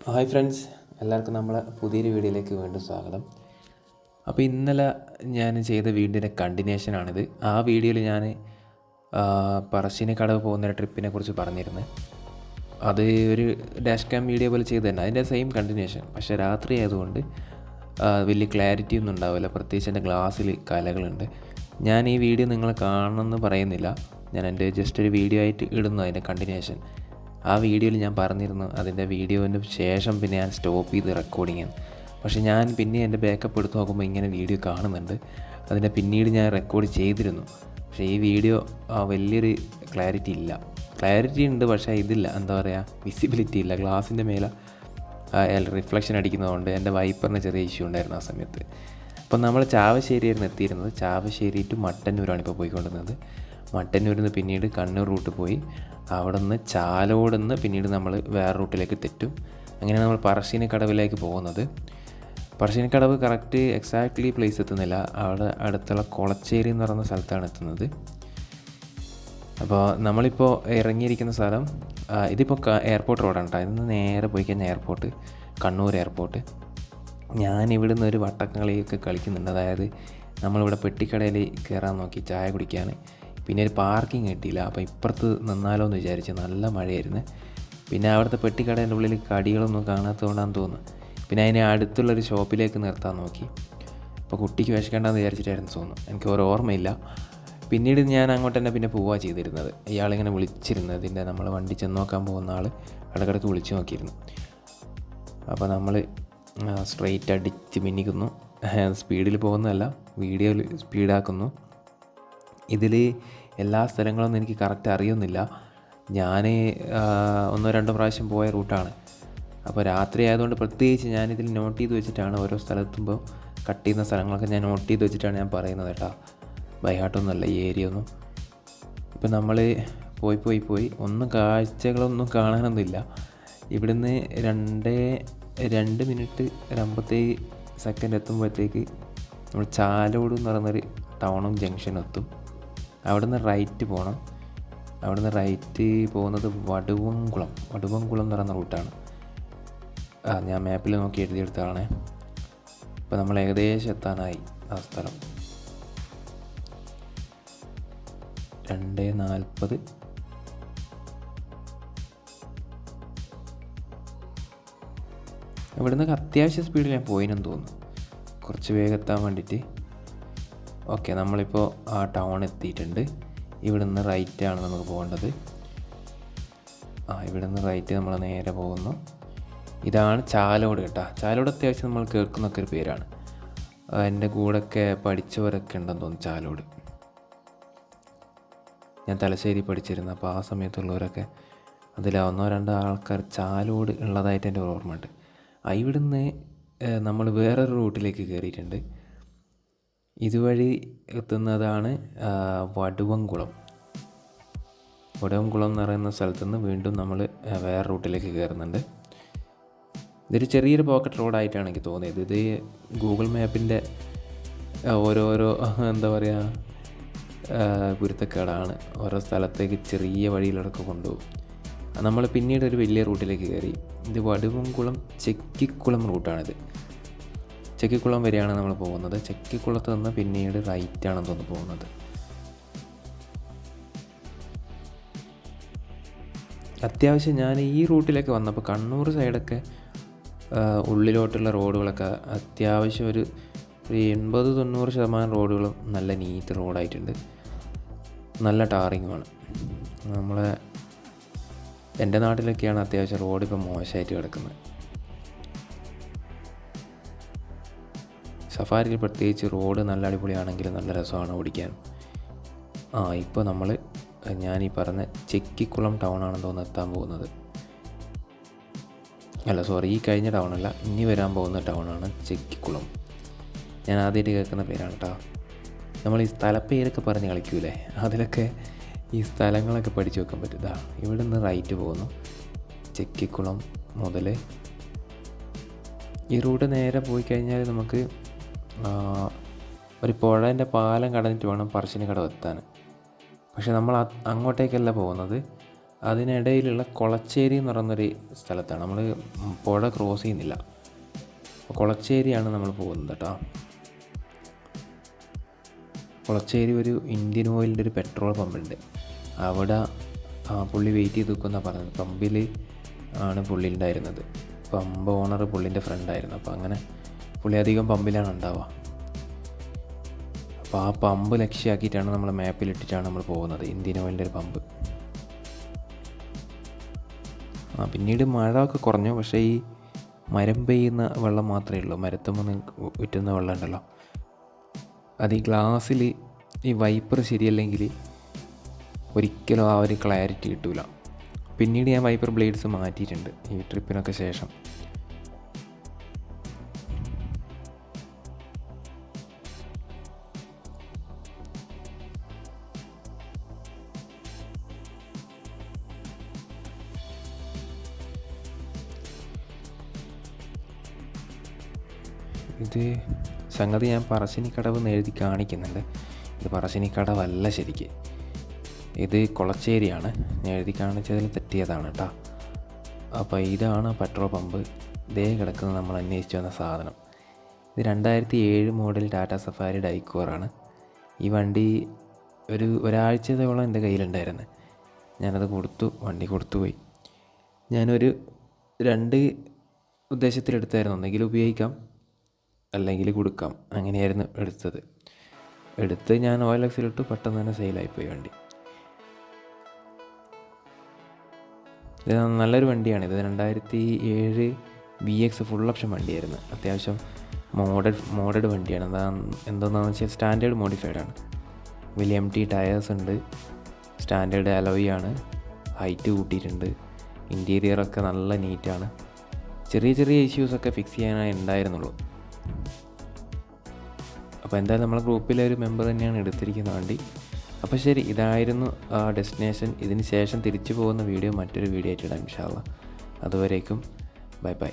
Hi friends, എല്ലാവർക്കും നമ്മളെ പുതിയൊരു വീഡിയോയിലേക്ക് വീണ്ടും സ്വാഗതം. അപ്പോൾ ഇന്നലെ ഞാൻ ചെയ്ത വീഡിയോയുടെ കണ്ടിന്യൂഷനാണിത്. ആ വീഡിയോയിൽ ഞാൻ പറശ്ശിനിക്കടവ് പോകുന്ന ട്രിപ്പിനെ കുറിച്ച് പറഞ്ഞിരുന്നു. അത് ഒരു ഡാഷ് ക്യാം വീഡിയോ പോലെ ചെയ്ത് തന്നെ, അതിൻ്റെ സെയിം കണ്ടിന്യൂഷൻ. പക്ഷേ രാത്രി ആയതുകൊണ്ട് വലിയ ക്ലാരിറ്റി ഒന്നും ഉണ്ടാവില്ല. പ്രത്യേകിച്ച് എൻ്റെ ഗ്ലാസ്സിൽ കലകളുണ്ട്. ഞാൻ ഈ വീഡിയോ നിങ്ങൾ കാണണമെന്ന് പറയുന്നില്ല, ഞാൻ എൻ്റെ ജസ്റ്റ് ഒരു വീഡിയോ ആയിട്ട് ഇടുന്നു അതിൻ്റെ കണ്ടിന്യൂഷൻ. ആ വീഡിയോയിൽ ഞാൻ പറഞ്ഞിരുന്നു, അതിൻ്റെ വീഡിയോൻ്റെ ശേഷം പിന്നെ ഞാൻ സ്റ്റോപ്പ് ചെയ്ത് റെക്കോർഡിങ്ങാണ്. പക്ഷേ ഞാൻ പിന്നെ എൻ്റെ ബാക്കപ്പ് എടുത്ത് നോക്കുമ്പോൾ ഇങ്ങനെ വീഡിയോ കാണുന്നുണ്ട്. അതിൻ്റെ പിന്നീട് ഞാൻ റെക്കോർഡ് ചെയ്തിരുന്നു. പക്ഷേ ഈ വീഡിയോ വലിയൊരു ക്ലാരിറ്റി ഇല്ല. ക്ലാരിറ്റി ഉണ്ട്, പക്ഷേ ഇതില്ല, എന്താ പറയുക, വിസിബിലിറ്റി ഇല്ല. ഗ്ലാസിൻ്റെ മേലെ റിഫ്ലക്ഷൻ അടിക്കുന്നതുകൊണ്ട് എൻ്റെ വൈപ്പറിന് ചെറിയ ഇഷ്യൂ ഉണ്ടായിരുന്നു ആ സമയത്ത്. അപ്പം നമ്മൾ ചാവശ്ശേരിയായിരുന്നു എത്തിയിരുന്നത്. ചാവശ്ശേരി ടു മട്ടന്നൂരാണ് ഇപ്പോൾ പോയിക്കൊണ്ടിരുന്നത്. മട്ടന്നൂരിൽ നിന്ന് പിന്നീട് കണ്ണൂർ റൂട്ട് പോയി അവിടെ നിന്ന് ചാലോട് നിന്ന് പിന്നീട് നമ്മൾ വേറെ റൂട്ടിലേക്ക് തെറ്റും. അങ്ങനെയാണ് നമ്മൾ പറശ്ശിനിക്കടവിലേക്ക് പോകുന്നത്. പറശ്ശിനിക്കടവ് കറക്റ്റ് എക്സാക്ട്ലി പ്ലേസ് എത്തുന്നില്ല, അവിടെ അടുത്തുള്ള കൊളച്ചേരി എന്ന് പറയുന്ന സ്ഥലത്താണ് എത്തുന്നത്. അപ്പോൾ നമ്മളിപ്പോൾ ഇറങ്ങിയിരിക്കുന്ന സ്ഥലം ഇതിപ്പോൾ എയർപോർട്ട് റോഡാണ് കേട്ടോ. ഇതിൽ നിന്ന് നേരെ പോയി കഴിഞ്ഞാൽ എയർപോർട്ട്, കണ്ണൂർ എയർപോർട്ട്. ഞാനിവിടെ നിന്ന് ഒരു വട്ടക്കളിയൊക്കെ കളിക്കുന്നുണ്ട്. അതായത് നമ്മളിവിടെ പെട്ടിക്കടയിൽ കയറാൻ നോക്കി ചായ കുടിക്കാൻ, പിന്നെ ഒരു പാർക്കിംഗ് കിട്ടിയില്ല. അപ്പോൾ ഇപ്പുറത്ത് നിന്നാലോ എന്ന് വിചാരിച്ച്. നല്ല മഴയായിരുന്നു. പിന്നെ അവിടുത്തെ പെട്ടിക്കടേൻ്റെ ഉള്ളിൽ കടികളൊന്നും കാണാത്തതുകൊണ്ടാണെന്ന് തോന്നുന്നു. പിന്നെ അതിനെ അടുത്തുള്ളൊരു ഷോപ്പിലേക്ക് നിർത്താൻ നോക്കി. അപ്പോൾ കുട്ടിക്ക് വിശക്കേണ്ടെന്ന് വിചാരിച്ചിട്ടായിരുന്നു തോന്നുന്നു, എനിക്ക് ഓർമ്മയില്ല. പിന്നീട് ഞാൻ അങ്ങോട്ട് തന്നെ പിന്നെ പോവുക ചെയ്തിരുന്നത്. ഇയാളിങ്ങനെ വിളിച്ചിരുന്നത്, ഇതിൻ്റെ നമ്മൾ വണ്ടി ചെന്ന് നോക്കാൻ പോകുന്ന ആൾ ഇടയ്ക്കിടയ്ക്ക് വിളിച്ച് നോക്കിയിരുന്നു. അപ്പോൾ നമ്മൾ സ്ട്രെയിറ്റ് അടിച്ച് മിന്നിക്കുന്നു. സ്പീഡിൽ പോകുന്നതല്ല, വീഡിയോയിൽ സ്പീഡാക്കുന്നു. ഇതിൽ എല്ലാ സ്ഥലങ്ങളൊന്നും എനിക്ക് കറക്റ്റ് അറിയുന്നില്ല. ഞാൻ 1-2 പ്രാവശ്യം പോയ റൂട്ടാണ്. അപ്പോൾ രാത്രി ആയതുകൊണ്ട് പ്രത്യേകിച്ച് ഞാനിതിൽ നോട്ട് ചെയ്ത് വെച്ചിട്ടാണ് ഓരോ സ്ഥലത്തുമ്പോൾ കട്ട് ചെയ്യുന്ന സ്ഥലങ്ങളൊക്കെ ഞാൻ നോട്ട് ചെയ്ത് വെച്ചിട്ടാണ് ഞാൻ പറയുന്നത് കേട്ടോ. ബൈഹാർട്ടൊന്നുമല്ല ഈ ഏരിയ ഒന്നും. ഇപ്പം നമ്മൾ പോയി ഒന്നും കാഴ്ചകളൊന്നും കാണാനൊന്നുമില്ല. ഇവിടുന്ന് 2 മിനിറ്റ് 57 എത്തുമ്പോഴത്തേക്ക് നമ്മൾ ചാലോട് എന്ന് പറയുന്നൊരു ടൗണും ജംഗ്ഷനും എത്തും. അവിടുന്ന് റൈറ്റ് പോകണം. അവിടുന്ന് റൈറ്റ് പോകുന്നത് വടുവംകുളം എന്ന് പറയുന്ന റൂട്ടാണ്. ഞാൻ മാപ്പിൽ നോക്കി എഴുതിയെടുത്തതാണേ. അപ്പോൾ നമ്മൾ ഏകദേശം എത്താനായി ആ സ്ഥലം. 2:40. ഇവിടുന്ന് അത്യാവശ്യം സ്പീഡിൽ ഞാൻ പോയിനെന്ന് തോന്നുന്നു, കുറച്ച് വേഗം എത്താൻ വേണ്ടിയിട്ട്. ഓക്കെ, നമ്മളിപ്പോൾ ആ ടൗൺ എത്തിയിട്ടുണ്ട്. ഇവിടെ നിന്ന് റൈറ്റാണ് നമുക്ക് പോകേണ്ടത്. ഇവിടെ നിന്ന് റൈറ്റ് നമ്മൾ നേരെ പോകുന്നു. ഇതാണ് ചാലോട് കേട്ടോ. ചാലോട് അത്യാവശ്യം നമ്മൾ കേൾക്കുന്നൊക്കെ ഒരു പേരാണ്. എൻ്റെ കൂടെയൊക്കെ പഠിച്ചവരൊക്കെ ഉണ്ടെന്ന് തോന്നുന്നു ചാലോട്. ഞാൻ തലശ്ശേരി പഠിച്ചിരുന്നു. അപ്പോൾ ആ സമയത്തുള്ളവരൊക്കെ അതിൽ 1-2 ആൾക്കാർ ചാലോട് ഉള്ളതായിട്ട് എൻ്റെ ഓർമ്മയുണ്ട്. ഇവിടുന്ന് നമ്മൾ വേറൊരു റൂട്ടിലേക്ക് കയറിയിട്ടുണ്ട്. ഇതുവഴി എത്തുന്നതാണ് വടുവംകുളം എന്ന് പറയുന്ന സ്ഥലത്തു നിന്ന് വീണ്ടും നമ്മൾ വേറെ റൂട്ടിലേക്ക് കയറുന്നുണ്ട്. ഇതൊരു ചെറിയൊരു പോക്കറ്റ് റോഡായിട്ടാണ് എനിക്ക് തോന്നിയത്. ഇത് ഗൂഗിൾ മാപ്പിൻ്റെ ഓരോരോ എന്താ പറയുക കുരുത്തക്കേടാണ്. ഓരോ സ്ഥലത്തേക്ക് ചെറിയ വഴിയിലൊക്കെ കൊണ്ടുപോകും. നമ്മൾ പിന്നീട് ഒരു വലിയ റൂട്ടിലേക്ക് കയറി. ഇത് വടുവംകുളം ചെക്കിക്കുളം റൂട്ടാണിത്. ചെക്കിക്കുളം വരെയാണ് നമ്മൾ പോകുന്നത്. ചെക്കിക്കുളത്ത് നിന്ന് പിന്നീട് റൈറ്റാണെന്ന് തോന്നുന്നു പോകുന്നത്. അത്യാവശ്യം ഞാൻ ഈ റൂട്ടിലേക്ക് വന്നപ്പോൾ കണ്ണൂർ സൈഡൊക്കെ ഉള്ളിലോട്ടുള്ള റോഡുകളൊക്കെ അത്യാവശ്യം ഒരു 80-90% റോഡുകളും നല്ല നീറ്റ് റോഡായിട്ടുണ്ട്. നല്ല ടാറിങ്ങുമാണ്. എൻ്റെ നാട്ടിലൊക്കെയാണ് അത്യാവശ്യം റോഡ് ഇപ്പോൾ മോശമായിട്ട് കിടക്കുന്നത്. സഫാരിയിൽ പ്രത്യേകിച്ച് റോഡ് നല്ല അടിപൊളിയാണെങ്കിൽ നല്ല രസമാണ് ഓടിക്കാൻ. ഇപ്പോൾ ഞാൻ ഈ പറഞ്ഞ ചെക്കിക്കുളം ടൗണാണെന്ന് തോന്നുന്നു എത്താൻ പോകുന്നത്. ഈ കഴിഞ്ഞ ടൗണല്ല, ഇനി വരാൻ പോകുന്ന ടൗണാണ് ചെക്കിക്കുളം. ഞാൻ ആദ്യമായിട്ട് കേൾക്കുന്ന പേരാണ് കേട്ടോ. നമ്മൾ ഈ സ്ഥലപ്പേരൊക്കെ പറഞ്ഞ് കളിക്കൂലേ, അതിലൊക്കെ ഈ സ്ഥലങ്ങളൊക്കെ പഠിച്ചു വെക്കാൻ പറ്റും. ഇവിടെ നിന്ന് റൈറ്റ് പോകുന്നു. ചെക്കിക്കുളം മുതൽ ഈ റൂട്ട് നേരെ പോയി കഴിഞ്ഞാൽ നമുക്ക് ഒരു പുഴേൻ്റെ പാലം കടന്നിട്ട് വേണം പറശ്ശിനിക്കടവ് എത്താൻ. പക്ഷെ നമ്മൾ അങ്ങോട്ടേക്കല്ല പോകുന്നത്, അതിനിടയിലുള്ള കൊളച്ചേരി എന്ന് പറയുന്നൊരു സ്ഥലത്താണ്. നമ്മൾ പുഴ ക്രോസ് ചെയ്യുന്നില്ല. അപ്പോൾ കൊളച്ചേരിയാണ് നമ്മൾ പോകുന്നത് കേട്ടോ. കൊളച്ചേരി ഒരു ഇന്ത്യൻ ഓയിലിൻ്റെ ഒരു പെട്രോൾ പമ്പുണ്ട്. അവിടെ പുള്ളി വെയിറ്റ് ചെയ്ത് നിൽക്കുമെന്നാണ് പറഞ്ഞത്. പമ്പിൽ ആണ് പുള്ളി ഉണ്ടായിരുന്നത്. പമ്പ് ഓണർ പുള്ളിൻ്റെ ഫ്രണ്ടായിരുന്നു. അപ്പോൾ അങ്ങനെ പുള്ളി അധികം പമ്പിലാണ് ഉണ്ടാവുക. അപ്പോൾ ആ പമ്പ് ലക്ഷ്യമാക്കിയിട്ടാണ് നമ്മൾ മാപ്പിലിട്ടിട്ടാണ് നമ്മൾ പോകുന്നത്, ഇന്ത്യൻ ഓയിലിൻ്റെ ഒരു പമ്പ്. പിന്നീട് മഴ ഒക്കെ കുറഞ്ഞു. പക്ഷേ ഈ മരം പെയ്യുന്ന വെള്ളം മാത്രമേ ഉള്ളൂ. മരത്തുമ്പോൾ ഉറ്റുന്ന വെള്ളം ഉണ്ടല്ലോ, അത് ഈ ഗ്ലാസ്സിൽ ഈ വൈപ്പർ ശരിയല്ലെങ്കിൽ ഒരിക്കലും ആ ഒരു ക്ലാരിറ്റി കിട്ടില്ല. പിന്നീട് ഞാൻ വൈപ്പർ ബ്ലേഡ്സ് മാറ്റിയിട്ടുണ്ട് ഈ ട്രിപ്പിനൊക്കെ ശേഷം. ഇത് സംഗതി ഞാൻ പറശ്ശിനിക്കടവ് എന്ന് എഴുതി കാണിക്കുന്നുണ്ട്. ഇത് പറശ്ശിനിക്കടവല്ല ശരിക്ക്, ഇത് കൊളച്ചേരിയാണ്. ഞാൻ എഴുതി കാണിച്ചതിൽ തെറ്റിയതാണ് കേട്ടോ. അപ്പോൾ ഇതാണ് പെട്രോൾ പമ്പ്. ഇതേ കിടക്കുന്നത് നമ്മൾ അന്വേഷിച്ച് വന്ന സാധനം. ഇത് 2007 മോഡൽ ടാറ്റ സഫാരി DICOR ആണ്. ഈ വണ്ടി ഒരാഴ്ചത്തോളം എൻ്റെ കയ്യിലുണ്ടായിരുന്നു. ഞാനത് വണ്ടി കൊടുത്തുപോയി. ഞാനൊരു 2 ഉദ്ദേശത്തിലെടുത്തായിരുന്നു. ഒന്നെങ്കിൽ ഉപയോഗിക്കാം അല്ലെങ്കിൽ കൊടുക്കാം, അങ്ങനെയായിരുന്നു എടുത്ത് ഞാൻ OLX-ലിട്ട് പെട്ടെന്ന് തന്നെ സെയിലായിപ്പോയി വണ്ടി. ഇത് നല്ലൊരു വണ്ടിയാണ്. ഇത് 2007 VX ഫുൾ ഓപ്ഷൻ വണ്ടിയായിരുന്നു. അത്യാവശ്യം മോഡഡ് വണ്ടിയാണ്. എന്താണെന്ന് വെച്ചാൽ സ്റ്റാൻഡേർഡ് മോഡിഫൈഡാണ്. വലിയ MT ടയേഴ്സ് ഉണ്ട്, സ്റ്റാൻഡേർഡ് അലോയ് ആണ്, ഹൈറ്റ് കൂട്ടിയിട്ടുണ്ട്, ഇൻറ്റീരിയറൊക്കെ നല്ല നീറ്റാണ്. ചെറിയ ഇഷ്യൂസൊക്കെ ഫിക്സ് ചെയ്യാനായി ഉണ്ടായിരുന്നുള്ളൂ. അപ്പോൾ എന്തായാലും നമ്മളെ ഗ്രൂപ്പിലെ ഒരു മെമ്പർ തന്നെയാണ് എടുത്തിരിക്കുന്ന വണ്ടി. അപ്പോൾ ശരി, ഇതായിരുന്നു ഡെസ്റ്റിനേഷൻ. ഇതിന് ശേഷം തിരിച്ചു പോകുന്ന വീഡിയോ മറ്റൊരു വീഡിയോ ആയിട്ട് ഇടാം ഇൻഷാ അല്ലാഹ്. അതുവരേക്കും ബൈ.